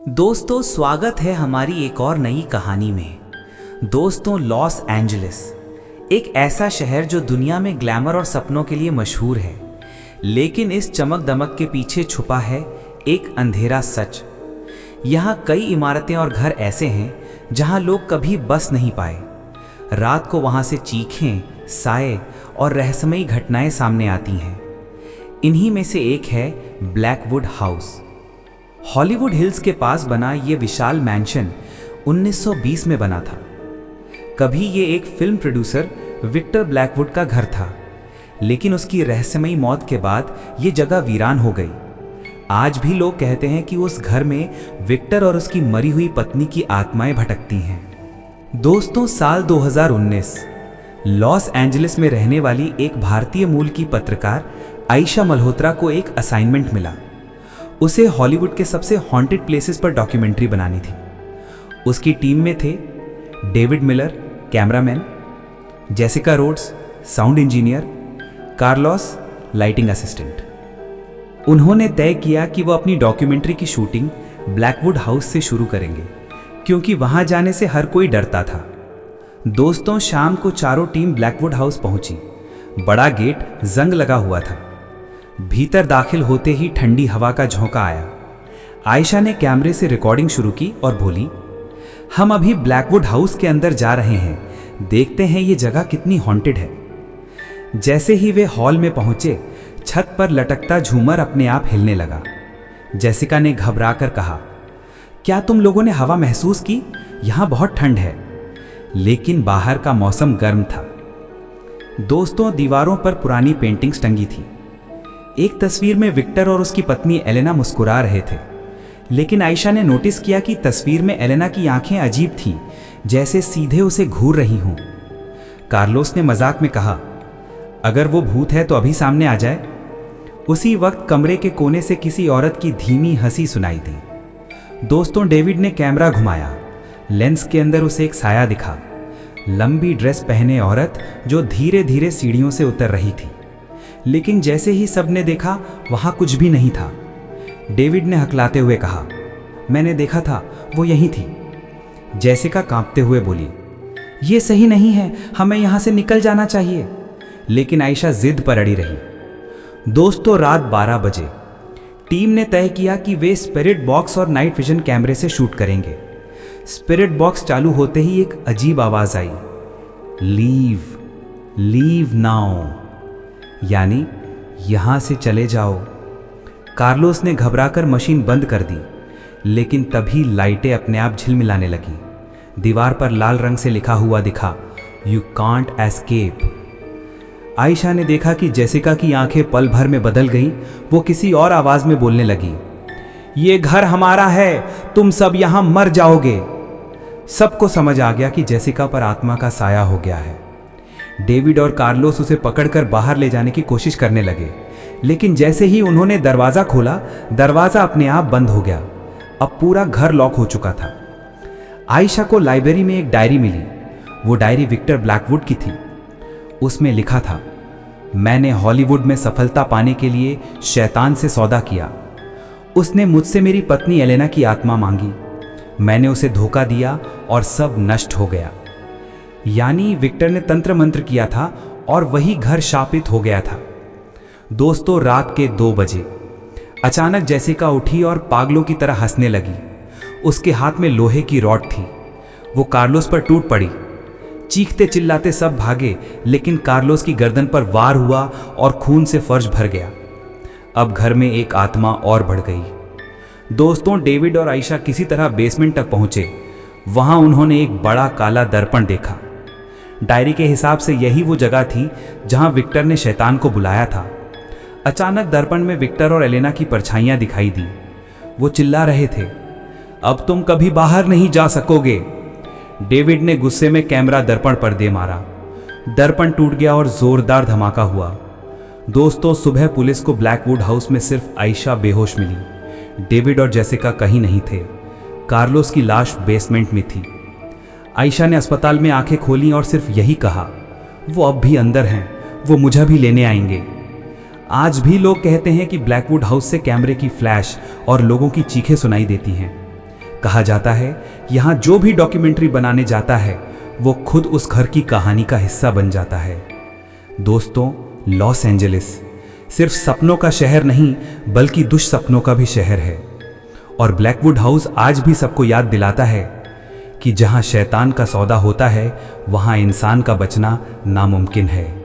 दोस्तों, स्वागत है हमारी एक और नई कहानी में। दोस्तों, लॉस एंजलिस एक ऐसा शहर जो दुनिया में ग्लैमर और सपनों के लिए मशहूर है, लेकिन इस चमक दमक के पीछे छुपा है एक अंधेरा सच। यहाँ कई इमारतें और घर ऐसे हैं जहाँ लोग कभी बस नहीं पाए। रात को वहाँ से चीखें, साए और रहस्यमयी घटनाएं सामने आती हैं। इन्हीं में से एक है ब्लैकवुड हाउस। हॉलीवुड हिल्स के पास बना ये विशाल मैंशन 1920 में बना था। कभी ये एक फिल्म प्रोड्यूसर विक्टर ब्लैकवुड का घर था, लेकिन उसकी रहस्यमयी मौत के बाद ये जगह वीरान हो गई। आज भी लोग कहते हैं कि उस घर में विक्टर और उसकी मरी हुई पत्नी की आत्माएं भटकती हैं। दोस्तों, साल 2019 लॉस एंजलिस में रहने वाली एक भारतीय मूल की पत्रकार आयशा मल्होत्रा को एक असाइनमेंट मिला। उसे हॉलीवुड के सबसे हॉन्टेड प्लेसेस पर डॉक्यूमेंट्री बनानी थी। उसकी टीम में थे David Miller cameraman, Jessica Rhodes sound engineer, Carlos lighting assistant. उन्होंने तय किया कि वो अपनी डॉक्यूमेंट्री की शूटिंग ब्लैकवुड हाउस से शुरू करेंगे, क्योंकि वहां जाने से हर कोई डरता था। दोस्तों, शाम को चारों टीम ब्लैकवुड हाउस पहुंची। बड़ा गेट जंग लगा हुआ था। भीतर दाखिल होते ही ठंडी हवा का झोंका आया। आयशा ने कैमरे से रिकॉर्डिंग शुरू की और बोली, हम अभी ब्लैकवुड हाउस के अंदर जा रहे हैं, देखते हैं ये जगह कितनी हॉन्टेड है। जैसे ही वे हॉल में पहुंचे, छत पर लटकता झूमर अपने आप हिलने लगा। जेसिका ने घबराकर कहा, क्या तुम लोगों ने हवा महसूस की? यहां बहुत ठंड है। लेकिन बाहर का मौसम गर्म था। दोस्तों, दीवारों पर पुरानी पेंटिंग्स टंगी थी। एक तस्वीर में विक्टर और उसकी पत्नी एलेना मुस्कुरा रहे थे, लेकिन आयशा ने नोटिस किया कि तस्वीर में एलेना की आंखें अजीब थीं, जैसे सीधे उसे घूर रही हों। कार्लोस ने मजाक में कहा, अगर वो भूत है तो अभी सामने आ जाए। उसी वक्त कमरे के कोने से किसी औरत की धीमी हंसी सुनाई दी। दोस्तों, डेविड ने कैमरा घुमाया। लेंस के अंदर उसे एक साया दिखा। लंबी ड्रेस पहने औरत जो धीरे धीरे सीढ़ियों से उतर रही थी। लेकिन जैसे ही सबने देखा, वहां कुछ भी नहीं था। डेविड ने हकलाते हुए कहा, मैंने देखा था, वो यहीं थी। जेसिका कांपते हुए बोली, ये सही नहीं है, हमें यहां से निकल जाना चाहिए। लेकिन आयशा जिद पर अड़ी रही। दोस्तों, रात 12 बजे टीम ने तय किया कि वे स्पिरिट बॉक्स और नाइट विजन कैमरे से शूट करेंगे। स्पिरिट बॉक्स चालू होते ही एक अजीब आवाज आई, लीव नाउ, यानी यहां से चले जाओ। कार्लोस ने घबराकर मशीन बंद कर दी, लेकिन तभी लाइटें अपने आप झिलमिलाने लगी। दीवार पर लाल रंग से लिखा हुआ दिखा, यू कांट एस्केप। आयशा ने देखा कि जेसिका की आंखें पल भर में बदल गईं। वो किसी और आवाज में बोलने लगी, ये घर हमारा है, तुम सब यहां मर जाओगे। सबको समझ आ गया कि जेसिका पर आत्मा का साया हो गया है। डेविड और कार्लोस उसे पकड़कर बाहर ले जाने की कोशिश करने लगे, लेकिन जैसे ही उन्होंने दरवाजा खोला, दरवाजा अपने आप बंद हो गया। अब पूरा घर लॉक हो चुका था। आयशा को लाइब्रेरी में एक डायरी मिली। वो डायरी विक्टर ब्लैकवुड की थी। उसमें लिखा था, मैंने हॉलीवुड में सफलता पाने के लिए शैतान से सौदा किया। उसने मुझसे मेरी पत्नी एलेना की आत्मा मांगी। मैंने उसे धोखा दिया और सब नष्ट हो गया। यानी विक्टर ने तंत्र मंत्र किया था और वही घर शापित हो गया था। दोस्तों, रात के 2 बजे अचानक जेसिका उठी और पागलों की तरह हंसने लगी। उसके हाथ में लोहे की रॉड थी। वो कार्लोस पर टूट पड़ी। चीखते चिल्लाते सब भागे, लेकिन कार्लोस की गर्दन पर वार हुआ और खून से फर्श भर गया। अब घर में एक आत्मा और बढ़ गई। दोस्तों, डेविड और आयशा किसी तरह बेसमेंट तक पहुंचे। वहां उन्होंने एक बड़ा काला दर्पण देखा। डायरी के हिसाब से यही वो जगह थी जहां विक्टर ने शैतान को बुलाया था। अचानक दर्पण में विक्टर और एलेना की परछाइयां दिखाई दी। वो चिल्ला रहे थे, अब तुम कभी बाहर नहीं जा सकोगे। डेविड ने गुस्से में कैमरा दर्पण पर दे मारा। दर्पण टूट गया और जोरदार धमाका हुआ। दोस्तों, सुबह पुलिस को ब्लैकवुड हाउस में सिर्फ आयशा बेहोश मिली। डेविड और जेसिका कहीं नहीं थे। कार्लोस की लाश बेसमेंट में थी। आयशा ने अस्पताल में आंखें खोली और सिर्फ यही कहा, वो अब भी अंदर हैं, वो मुझे भी लेने आएंगे। आज भी लोग कहते हैं कि ब्लैकवुड हाउस से कैमरे की फ्लैश और लोगों की चीखें सुनाई देती हैं। कहा जाता है यहाँ जो भी डॉक्यूमेंट्री बनाने जाता है वो खुद उस घर की कहानी का हिस्सा बन जाता है। दोस्तों, लॉस एंजलिस सिर्फ सपनों का शहर नहीं बल्कि दुष्सपनों का भी शहर है। और ब्लैकवुड हाउस आज भी सबको याद दिलाता है कि जहाँ शैतान का सौदा होता है वहाँ इंसान का बचना नामुमकिन है।